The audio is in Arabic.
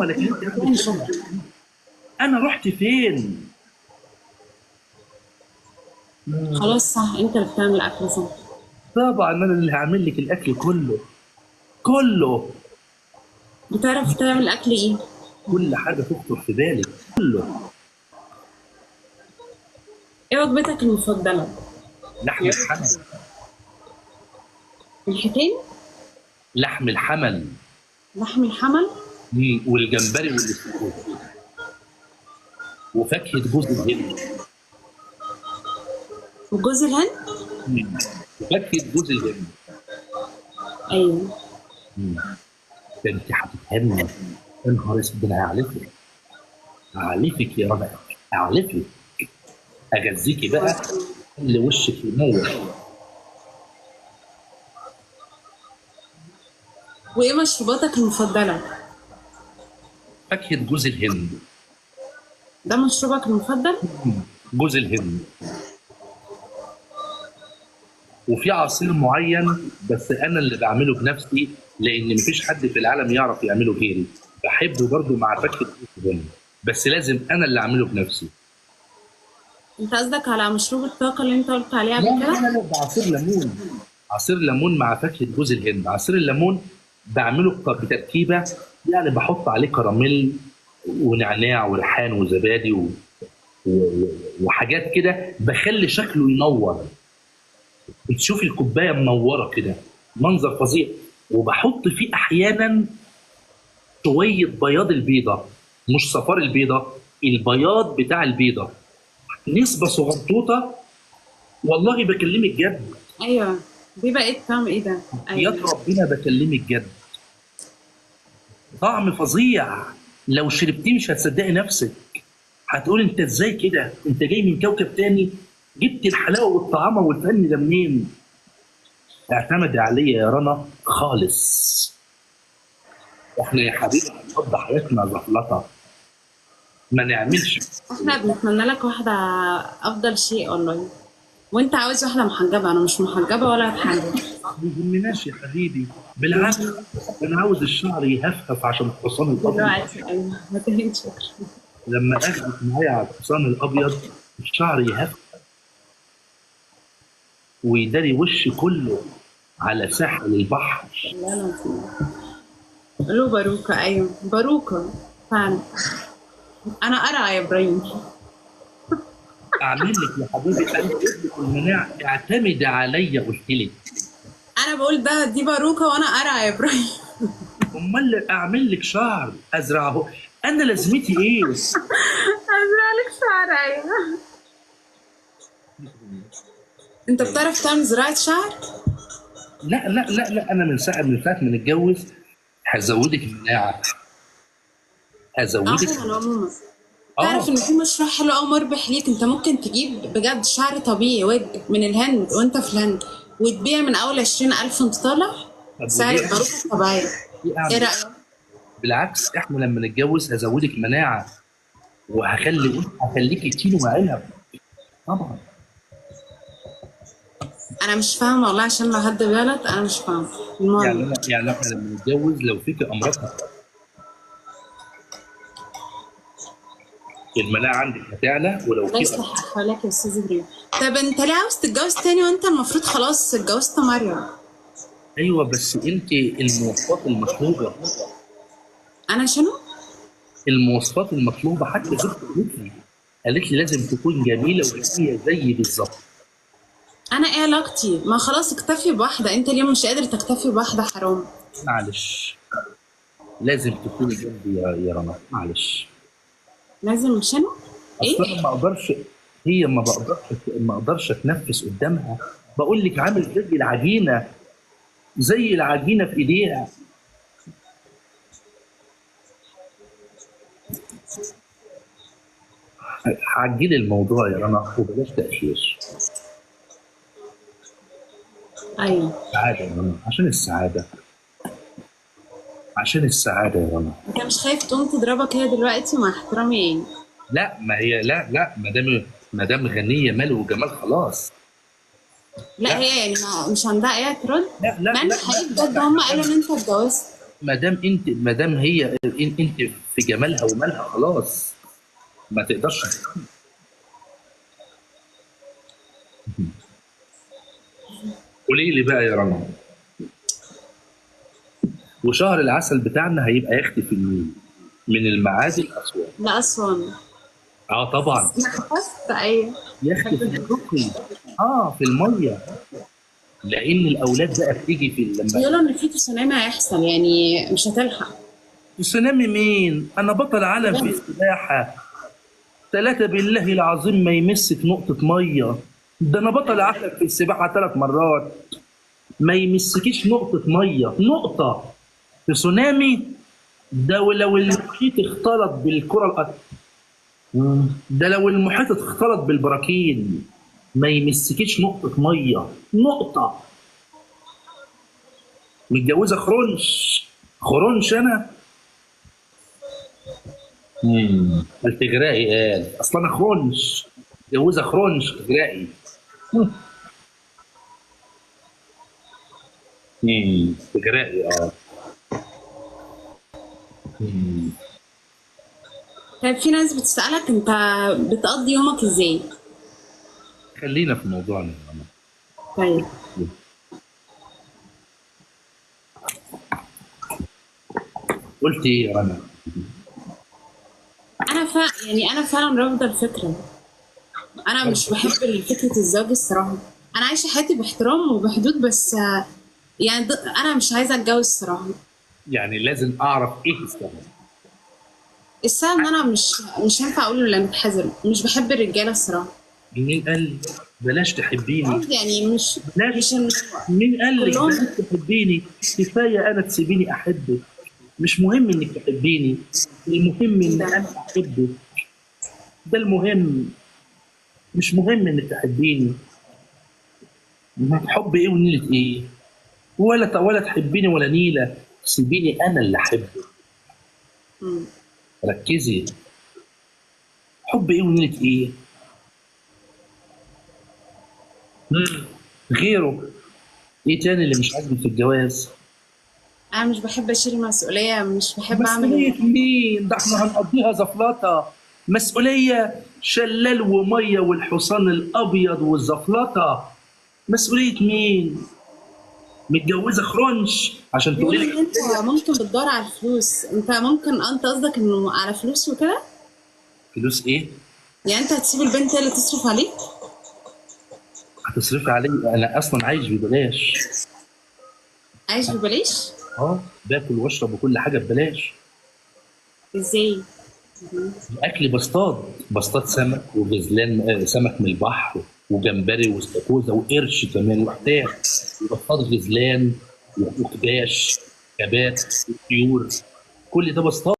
لكن انت قبل كده انا رحت فين؟ خلاص صح، انت اللي بتعمل اكل صح. طبعا انا اللي هعمل لك الاكل كله كله. بتعرف تعمل اكل ايه؟ كل حاجه تخطر في بالك كله. ايه وجبتك المفضله؟ لحم الحمل. الحيتين؟ لحم الحمل. لحم الحمل؟ والجمبري والاستاكوزا وفاكهه جوز الهند. وجوز الهند؟ وفاكهه جوز الهند. ايوه. مم. ده انت هتتهنى. يا نهار اسود، انا هعلفك. هعلفك يا رنا. هعلفك. اغذيكي بقى اللي وشك ينور. وايه مشروباتك المفضله؟ فاكهه جوز الهند. ده مشروبك المفضل؟ جوز الهند. وفي عصير معين بس انا اللي بعمله بنفسي، لان مفيش حد في العالم يعرف يعمله غيري. بحبه برضه مع فاكهه جوز الهند، بس لازم انا اللي اعمله بنفسي. انت قصدك على مشروب الطاقه اللي انت قلت عليه لا قبل لا كده؟ لا لا، ده عصير ليمون. عصير ليمون مع فاكهه جوز الهند. عصير الليمون بعمله بتركيبه، يعني بحط عليه كراميل ونعناع وريحان وزبادي وحاجات كده، بخلي شكله ينور. بتشوف الكوبايه منوره كده، منظر فظيع. وبحط فيه احيانا شويه بياض البيضه، مش صفار البيضه، البياض بتاع البيضه، نسبه صغنطوطه. والله بكلمك جد. ايوه. بيبقى ايه الطعم ايه ده؟ يا ايوه. ربنا بكلمك جد. طعم فظيع. لو شربتيه مش هتصدقي نفسك. هتقول انت ازاي كده؟ انت جاي من كوكب تاني؟ جبت الحلاوه والطعامه والفن ده منين؟ اعتمدي عليا يا رنا خالص. احنا يا حبيبي هنقضي حياتنا زفلطه، ما نعملش. احنا بنتمنى لك واحده افضل شيء والله. وانت عاوز واحده محجبه، انا مش محجبه ولا هتحجب. ما يهمناش يا حبيبي، بالعكس. انا عاوز الشعر يهفهف عشان الحصان الابيض. دلوقتي ايوه، ما تهينش فكره. لما اخدك معايا على الحصان الابيض الشعر يهفهف ويداري وشي كله على ساحل البحر. لا لا. له باروكه، ايوه باروكه فعلا. انا ارعى يا ابراهيم. اعمل لك يا حبيبي انا لك المناعه، اعتمدي عليا قلت لك. انا بقول ده دي باروكه وانا ارعى يا ابراهيم. امال اعمل لك شعر ازرعه؟ انا لازمتي ايه؟ ازرع لك شعر، ايوه. انت بتعرف تعمل زراعه شعر؟ لا لا لا لا، انا من ساعه ما نتجوز هزودك مناعه. هزودك. على العموم، تعرف اه. ان في مشروع حلو قوي مربح ليك؟ انت ممكن تجيب بجد شعر طبيعي ويج من الهند وانت في الهند، وتبيع من اول 20,000 وانت طالع طب سعر وليه؟ الباروكه الطبيعيه. ليه ايه اعمل؟ رايك؟ بالعكس، احنا لما نتجوز هزودك مناعه هخليكي تين وعنب. طبعا. انا مش فاهمه والله، عشان لو حد غلط انا مش فاهمه. المهم، يعني احنا لما نتجوز لو فيك امراض المناعه عندك هتعلى، ولو الله في يصلح احوالك يا استاذ ابراهيم. طب انت ليه عاوز تتجوز تاني وانت المفروض خلاص اتجوزت مريم؟ ايوه بس انت المواصفات المطلوبه. انا شنو؟ المواصفات المطلوبه حتى زوجتي قالت لي لازم تكون جميله وهي زيي بالظبط. انا ايه علاقتي؟ ما خلاص اكتفي بواحده، انت اليوم مش قادر تكتفي بواحده، حرام. معلش، لازم تكوني جنبي يا رنا، معلش. لازم شنو؟ اصل انا ايه؟ ما اقدرش. هي ما اقدرش اتنفس قدامها. بقول لك عامل زي العجينه، زي العجينه في ايديها. عجلي الموضوع يا رنا وبلاش تأخير. ايوه. سعادة يا رنا، عشان السعادة. عشان السعادة يا رنا. انت مش خايف تقوم تضربك هي دلوقتي؟ مع احترامي ايه؟ لا ما هي لا لا، ما دام غنية مال وجمال خلاص. لا لا هي يعني مش عندها اي اعتراض؟ لا لا مع ان لا حقيقي لا بجد لا هم لا قالوا ان انت اتجوزت. ما دام هي انت في جمالها ومالها خلاص، ما تقدرش. قولي لي بقى يا رنا، وشهر العسل بتاعنا هيبقى يختي في النيل من المعادي لأسوان. لأسوان. اه طبعا. أنا حفظت أيوه. يختي في الرقي، اه في الميه، لان الاولاد بقى بتيجي في لما. بيقولوا إن في تسونامي هيحصل، يعني مش هتلحق. تسونامي مين؟ انا بطل عالم في السباحه، ثلاثة بالله العظيم ما يمسك نقطة مية. ده أنا بطل عالم في السباحة 3 مرات، ما يمسكيش نقطة مية، نقطة. تسونامي ده ولو المحيط اختلط بالكرة الأرض، ده لو المحيط اختلط بالبراكين ما يمسكيش نقطة مية، نقطة. متجوزة خرنش، خرنش أنا. قال تغرقي، قال أصل أنا خرنش، متجوزة خرنش تغرقي. تغرقي اه. مم. طيب في ناس بتسألك أنت بتقضي يومك إزاي؟ خلينا في موضوعنا. طيب قلت ايه يا رنا؟ يعني أنا فعلا رافضة الفكرة. أنا مش بحب فكرة الزواج الصراحة. أنا عايشة حياتي باحترام وبحدود، بس يعني أنا مش عايزة أتجوز الصراحة. يعني لازم اعرف ايه السبب. السبب إن أنا مش هينفع أقول ولا متحزن، مش بحب الرجالة الصراحة. مين قال لي بلاش تحبيني؟ قصدي يعني مش بلاش. إن مين قال لك كلهم. بلاش تحبيني؟ كفايه انا تسيبيني احبك، مش مهم انك تحبيني، المهم ان انا احبك، ده المهم، مش مهم انك تحبيني. حب ايه ونيله ايه؟ ولا تحبيني ولا نيله، سيبيني انا اللي احبك. مم. ركزي، حب ايه ونيله ايه؟ غيره. ايه تاني اللي مش عاجبك في الجواز؟ أنا مش بحب أشيل مسؤولية، مش بحب مسؤولية أعمل. مين؟ ده احنا هنقضيها زفلطة. مسؤولية شلال ومية والحصان الأبيض والزفلطة. مسؤولية مين؟ متجوزة خرنش عشان تقولي بيقولوا لي إن أنت ممكن بتدور على الفلوس. أنت ممكن أنت قصدك إنه على فلوس وكده؟ فلوس ايه؟ يعني أنت هتسيب البنت هي اللي تصرف عليك؟ هتصرفي علي؟ انا اصلا عايش ببلاش. عايش ببلاش؟ اه باكل واشرب وكل حاجة ببلاش. إزاي؟ الاكل بصطاد سمك وغزلان، سمك من البحر وجمبري واستاكوزا وقرش كمان وحتاج، وبصطاد غزلان وكباش كبات وطيور، كل ده بصطاد.